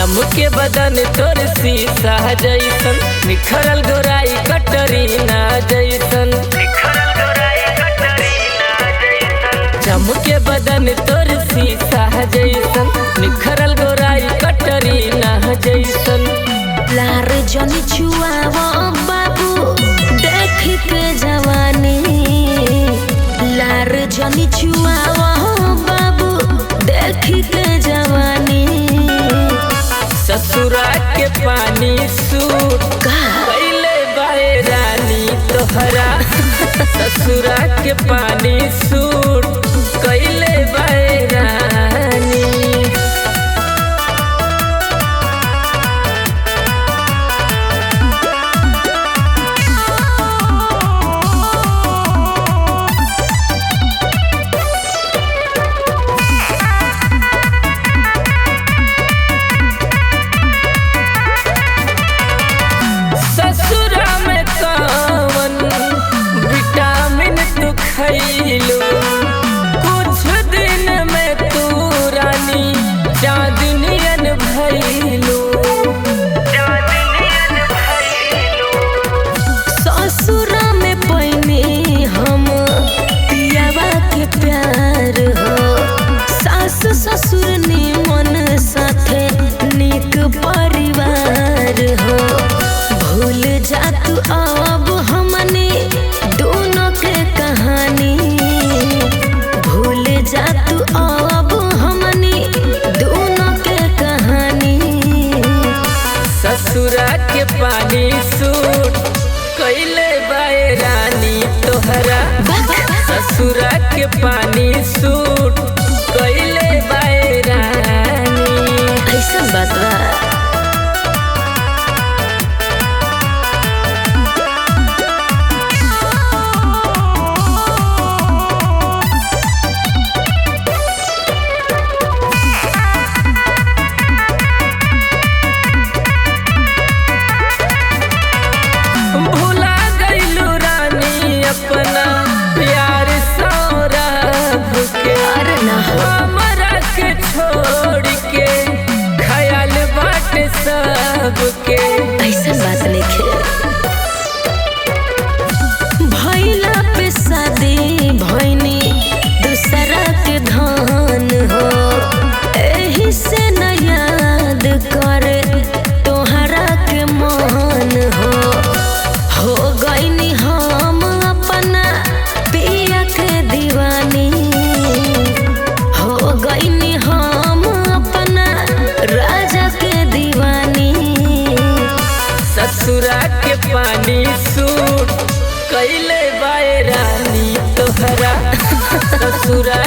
चमके बदन तोर शीशा जैसन, निखरल गोराई कटरीना जैसन। चमके बदन तोर शीशा जैसन, निखरल गोराई कटरीना जैसन। लार जनी छुआवा बाबू देख के जवानी, लार जनी छुआवा बाबू देख के जवानी। ससुरा के पानी सूट कैले बाए रानी तोहरा, ससुरा के पानी सूट कैले बाए रानी। ससुरा में कौन विटामिन तू खैलू, कुछ दिन में तू रानी चांदनियन भैलू। ससुरा में पैनी हम पियावा के प्यार हो, सास ससुर निमन साथे निक परिवार हो। भूल जा तू अब हमने दोनों के कहानी, भूल जा तू अब हमने दोनों के कहानी। ससुरा के पानी सूट कैले बाए रानी तोहरा, ससुरा के पानी सूट कैले बाए रानी। ऐसा बात बा। भुला गईलू रानी अपना प्यार सौरभ के, अरे ना हो। हमरा के छोड़ के ख्याल बाटे सबके। ऐसा बात नहीं भैला पे शादी भैनी दूसरा के धान हो, एही से न याद करे तोहरा के मान हो गईनी हम अपना पिया के दीवानी, हो गईनी हम अपना राजा के दीवानी। ससुरा के पानी सूट कैले बाए रानी तोहरा, ससुरा